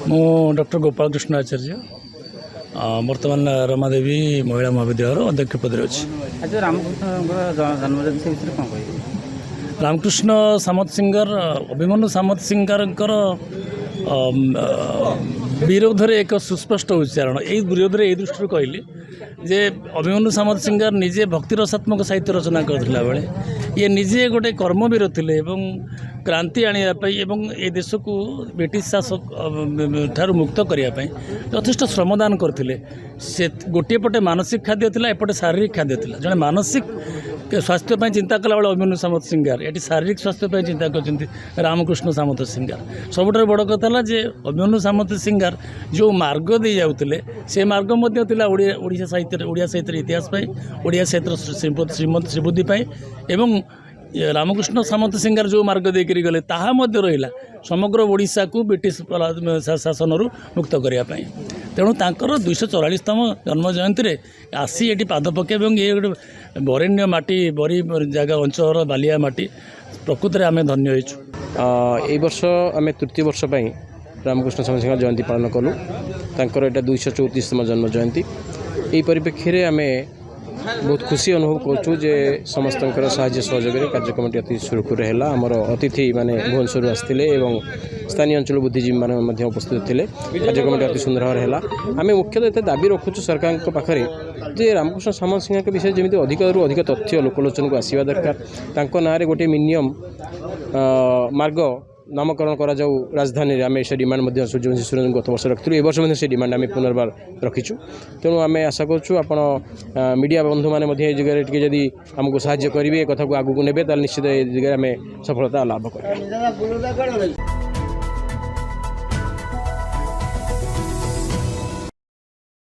मु डॉक्टर गोपाल कृष्ण आचार्य बर्तमान रमादेवी महिला महाविद्यालय अध्यक्ष पद अच्छी। आज रामकृष्ण जन्मजयंती विषय कौन कह रामकृष्ण सामत सिंगर अभिमन्यु सामत सिंगर विरोध में एक सुस्पष्ट उच्चारण यही विरोध में यही दृष्टि कहली जे अभिमन्यु सामत सिंगर निजे भक्ति रसात्मक साहित्य रचना करथिला बेले ये निजे गोटे कर्मवीर थिले एवं क्रांति आनियापाई एवं ए देश को ब्रिटिश शासक ठारू मुक्त करने यथेष्ट श्रमदान करथिले। से गोटे पटे मानसिक खाद्य थिला एपटे शारीरिक खाद्य थिला। जने मानसिक स्वास्थ्य पर चिंता कला बेले अभिमन्यु सामत सिंगर ये शारीरिक स्वास्थ्य पर चिंता कर रामकृष्ण सामत सिंगर। सबुठार बड़ कथा जे अभिमन्यु सामत सिंगर जो मार्ग दे जाउतिले से मार्ग मध्य थिला ओडिशा साहित्य इतिहास ओडिया साहित्य श्रीमद श्रीबुद्धि एवं रामकृष्ण सामत सिंगर जो मार्ग देकर गले ताहा मध्य रहिला समग्र ओडिशा को ब्रिटिश शासन मुक्त करने। तेणु तांकर 244तम जन्म जयंती रे आसी ये पाद पकेब ये गोटे बरेण्य माटी बरी जगह अंचल बालिया माटी प्रकृत में आम धन्य हो। वर्ष आम तृतीय वर्ष रामकृष्ण सामत सिंगर जयंती पालन कलु। तांकर एटा 234तम जन्म जयंती। यही परिप्रेक्षी में आम बहुत खुशी अनुभव करूँ जे समस्त साहाय्य सहयोग कार्यक्रम अति सुरखुर है। आमर अतिथि माने भुवनेश्वर आसते और स्थानीय अंचल बुद्धिजीवी मैंने उपस्थित थे। कार्यक्रम अति सुंदर भाव है। आम मुख्यतः ये दाबी रखुचु सरकार पाखे जे रामकृष्ण सामत सिंह विषय जमी अधिक अधिक तथ्य लोकलोचन को आसवा दरकार। ना गोटे मिनियम मार्ग नामकरण करा जाऊ राजधानी आम से डिमांड सूर्यवंशी सुरेन्द्र गत वर्ष रखी ए वर्ष से डिमांड आम पुनर्बार रखीचु। तेणु आम आशा करूँ आपण मीडिया बंधु मैंने जगह जदि आमको साहाय्य करेंगे कथा को आगू ने निश्चित ये जगह आम सफलता लाभ करें।